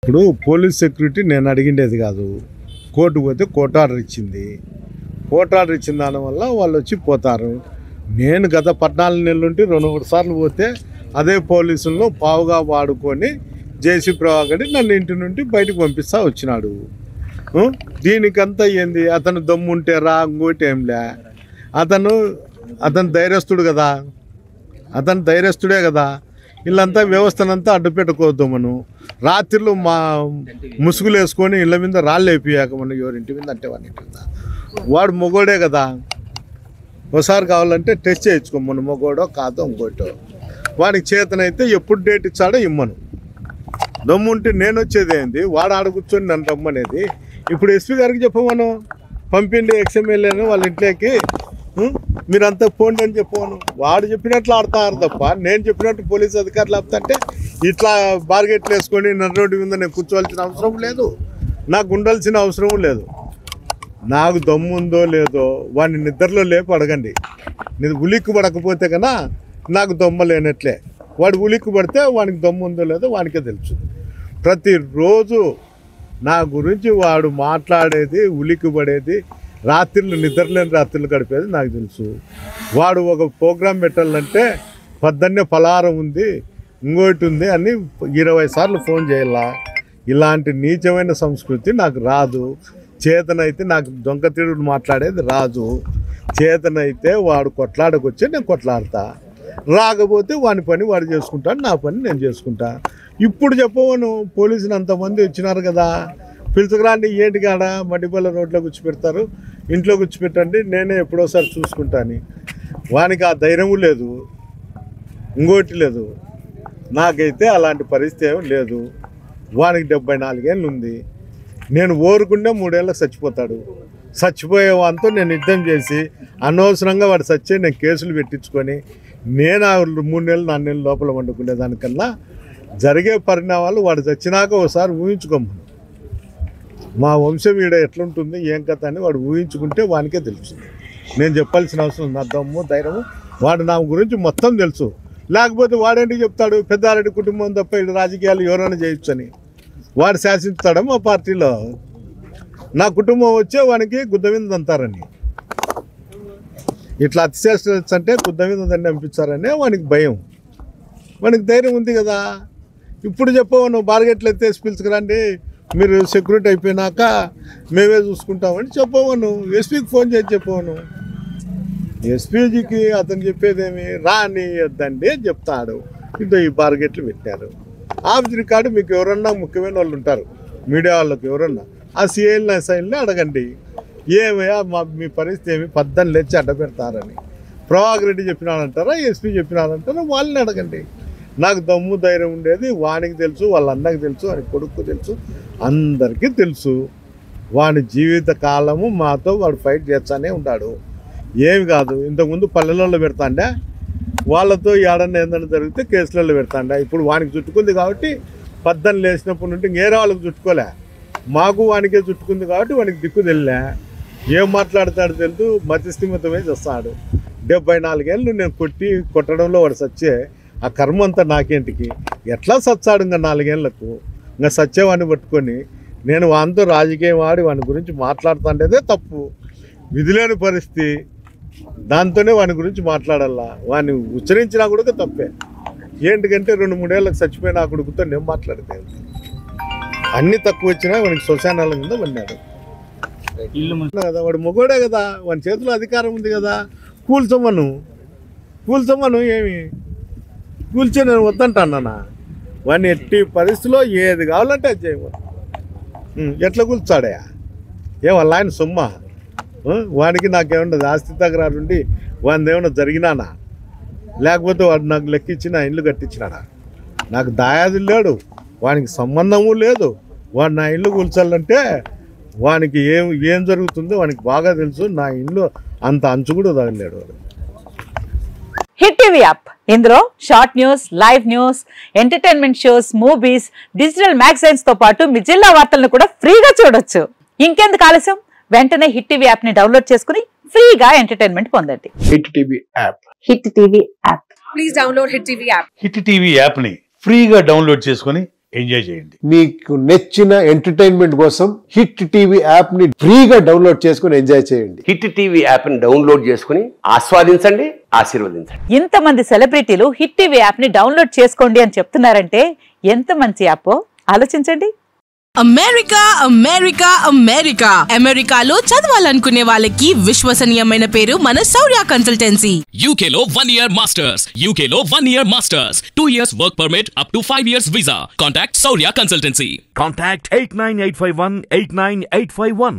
ఇప్పుడు police security నేను అడిగిండేది కాదు. కోర్టు పోతే కోర్టు ఆర్డర్ ఇచ్చింది. కోర్టు ఆర్డర్ ఇచ్చిన దానివల్ల వాళ్ళు వచ్చి పోతారు. నేను గత 14 నెలల నుండి 2-3 సార్లు పోతే అదే పోలీసులను పావుగా వాడుకొని జేసీ ప్రభాకర్ నన్ను ఇంటి నుండి బయటకు పంపిస్తా వచ్చినాడు. దీనికంతా ఏంది? అతను దమ్ముంటే రా, ఇంకోటి ఏంలే. అతను ధైర్యస్తుడు కదా, అతను ధైర్యస్తుడే కదా. వీళ్ళంతా వ్యవస్థనంతా అడ్డు పెట్టుకోవద్దు. మనం రాత్రిలో మా ముసుగులు వేసుకొని ఇళ్ళ మీద రాళ్ళు వేపియాక మనం ఎవరింటి మీద అంటే వాడి ఇంటి మీద. వాడు మొగోడే కదా. ఒకసారి కావాలంటే టెస్ట్ చేయించుకో, మన మొగోడో కాదో ఇంకోటో. వాడికి చేతనైతే ఎప్పుడు డేట్ ఇచ్చాడో ఇమ్మను. దమ్ముంటే నేను వచ్చేది ఏంది? వాడు ఆడ కూర్చొని నన్ను రమ్మనేది. ఇప్పుడు ఎస్పీ గారికి చెప్పమను, పంపిండి ఎక్స్ఎమ్మెల్యేను వాళ్ళ ఇంట్లోకి, మీరంతా పోండి అని చెప్పాను. వాడు చెప్పినట్లు ఆడతారు తప్ప నేను చెప్పినట్టు పోలీసు అధికారులు ఆపుతుంటే ఇట్లా బార్గెట్లు వేసుకొని నన్ను రోడ్డు మీద నేను కూర్చోవలసిన అవసరం లేదు, నాకు ఉండాల్సిన అవసరం లేదు. నాకు దమ్ము ఉందో లేదో వాడిని నిద్రలో లేపు అడగండి. నేను ఉలిక్కు పడకపోతే కన్నా నాకు దమ్మ లేనట్లే. వాడు ఉలిక్కు పడితే వాడికి దమ్ము ఉందో లేదో వాడికే తెలుసు. ప్రతిరోజు నా గురించి వాడు మాట్లాడేది, ఉలిక్కు పడేది, రాత్రులు నిద్రలేని రాత్రులు గడిపేది నాకు తెలుసు. వాడు ఒక ప్రోగ్రాం పెట్టాలంటే పొద్దున్నే పలారం ఉంది, ఇంకోటి ఉంది అని 20 సార్లు ఫోన్ చేయాలా. ఇలాంటి నీచమైన సంస్కృతి నాకు రాదు. చేతనైతే నాకు దొంగతీరుడు మాట్లాడేది రాదు. చేతనైతే వాడు కొట్లాడకొచ్చే నేను కొట్లాడతా, రాకపోతే వాని పని వాడు చేసుకుంటాడు, నా పని నేను చేసుకుంటా. ఇప్పుడు చెప్పవను, పోలీసులు అంతమంది వచ్చినారు కదా, పిలుచుకురాండి, ఏంటి కాడ మడ్డిపల్ల రోడ్లో కూర్చోపెడతారు, ఇంట్లో కూర్చోపెట్టండి, నేనే ఎప్పుడోసారి చూసుకుంటాను. వానికి ఆ ధైర్యము లేదు, ఇంకోటి లేదు. నాకైతే అలాంటి పరిస్థితి ఏమీ లేదు. వానికి 74 ఏళ్ళు ఉంది. నేను ఓరుకుంటే 3 ఏళ్ళకి చచ్చిపోతాడు. చచ్చిపోయే వాంతో నేను యుద్ధం చేసి అనవసరంగా వాడు చచ్చే నేను కేసులు పెట్టించుకొని నేను 3 నెలలు 4 నెలల లోపల వండుకునే దానికన్నా జరిగే పరిణామాలు వాడు చచ్చినాక ఒకసారి ఊహించుకోమను. మా వంశం ఈడ ఎట్లుంటుంది ఏం కథ అని వాడు ఊహించుకుంటే వానికే తెలుస్తుంది. నేను చెప్పాల్సిన అవసరం, నా దమ్ము ధైర్యము వాడు నా గురించి మొత్తం తెలుసు. లేకపోతే వాడేంటి చెప్తాడు, పెద్దారెడ్డి కుటుంబం తప్ప ఇటు రాజకీయాలు ఎవరైనా చేయొచ్చని వాడు శాసించుతాడా మా పార్టీలో? నా కుటుంబం వచ్చే వానికి గుద్ద మీద అంటారని, ఇట్లా అతిశేష అంటే గుద్ద మీద దాన్ని పంపించారనే వానికి భయం. వానికి ధైర్యం ఉంది కదా. ఇప్పుడు చెప్పవను, బార్గెట్లు ఎత్తేసి పిలుచుకురండి, మీరు సెక్యూరిటీ అయిపోయినాక మేమే చూసుకుంటామని చెప్పవను. ఎస్పీకి ఫోన్ చేసి చెప్పవను. ఎస్పీజీకి అతను చెప్పేదేమి, రాని వద్దండి అని చెప్తాడు. ఇంట్లో ఈ బార్గెట్లు పెట్టారు. ఆఫీస్ రికార్డు మీకు ఎవరన్నా ముఖ్యమైన వాళ్ళు ఉంటారు, మీడియా వాళ్ళకి ఎవరన్నా, ఆ సిఐల్ని ఎస్ఐల్ని అడగండి, ఏమయ్యా మీ పరిస్థితి ఏమి, 14 లేచి అడ్డ పెడతారని. ప్రభాకర్ రెడ్డి చెప్పినాడంటారా, ఎస్పీ చెప్పినాడంటారా, వాళ్ళని అడగండి. నాకు దమ్ము ధైర్యం ఉండేది వానికి తెలుసు, వాళ్ళ అన్నకి తెలుసు, వాని కొడుకు తెలుసు, అందరికీ తెలుసు. వాని జీవిత కాలము మాతో వాడు ఫైట్ చేస్తానే ఉంటాడు. ఏమి కాదు, ఇంతకుముందు పల్లెలలో పెడతాండే, వాళ్ళతో ఏడన్నా ఏందన్నా జరిగితే కేసులలో పెడతాండే. ఇప్పుడు వానికి చుట్టుకుంది కాబట్టి 14 లేచినప్పటి నుండి వేరే వాళ్ళకి చుట్టుకోలే, మాకు వానికే చుట్టుకుంది కాబట్టి వానికి దిక్కు తెలిలే. ఏం మాట్లాడతాడు తెలుసు, మతిస్థిమితమే చేస్తాడు. 74 ఏళ్ళు నేను కొట్టడంలో వాడు సచ్చే, ఆ కర్మ అంతా నాకేంటికి, ఎట్లా సచ్చాడు ఇంకా 4 ఏళ్లకు. ఇంకా సచ్చేవాడిని పట్టుకొని నేను వానితో రాజకీయం ఆడి వాని గురించి మాట్లాడుతుండేదే తప్పు. విధిలేని పరిస్థితి, దాంతోనే వాని గురించి మాట్లాడాలా. వాడిని ఉచ్చరించినా కూడా తప్పే. ఏంటికంటే 2-3 ఏళ్ళకి చచ్చిపోయిన ఆ కొడుకుతో నేను మాట్లాడితే అన్నీ తక్కువ వచ్చినా వానికి శ్మశానాల కింద పడినాడు కదా. వాడు మొగోడే కదా, వాని చేతిలో అధికారం ఉంది కదా. కూల్చమను ఏమి కూల్చే నేను వద్దంటానా. వాడిని ఎట్టి పరిస్థితిలో ఏది కావాలంటే అది చేయమను. ఎట్లా కూల్చాడా? వాళ్ళ ఆయన సొమ్మ, వాడికి నాకేమన్నా ఆస్తి తగరారు ఉండి వాడిని ఏమన్నా జరిగినానా, లేకపోతే వాడు నాకు లెక్కించిన ఇల్లు కట్టించినాడా? నాకు దాయాది లేడు, వానికి సంబంధము లేదు. వాడు నా ఇల్లు కూల్చాలంటే వానికి ఏం జరుగుతుందో వానికి బాగా తెలుసు. నా ఇల్లు అంత అంచు కూడా తగలేడు వాడు. హిట్ టీవీ యాప్, ఇందులో short news, live news, entertainment shows, movies, digital magazines తో పాటు మీ జిల్లా వార్తలను కూడా ఫ్రీగా చూడొచ్చు. ఇంకెందుకు ఆలస్యం, వెంటనే హిట్ టీవీ యాప్ ని డౌన్లోడ్ చేసుకుని ఫ్రీగా ఎంటర్టైన్మెంట్ పొందండి. Hit TV app. Hit TV app. Please download hit TV app. Hit TV app ని ఫ్రీగా డౌన్లోడ్ చేసుకుని ఎంజాయ్ చేయండి. మీకు నచ్చిన ఎంటర్టైన్మెంట్ కోసం హిట్ టీవీ యాప్ ని ఫ్రీగా డౌన్లోడ్ చేసుకుని ఎంజాయ్ చేయండి. హిట్ టీవీ యాప్ ని డౌన్లోడ్ చేసుకుని ఆస్వాదించండి, ఆశీర్వదించండి. ఇంతమంది సెలబ్రిటీలు హిట్ టీవీ యాప్ ని డౌన్లోడ్ చేసుకోండి అని చెప్తున్నారంటే ఎంత మంచి యాప్ ఆలోచించండి. అమెరికా అమెరికా అమెరికా అమెరికాలో చదవాలనుకునే వాళ్ళకి విశ్వసనీయమైన పేరు మన శౌర్య కన్సల్టెన్సీ. UK లో 1 year masters, UK లో 1 year masters, 2 years work permit up to 5 years visa. Contact Saurya Consultancy. Contact 89851 89851.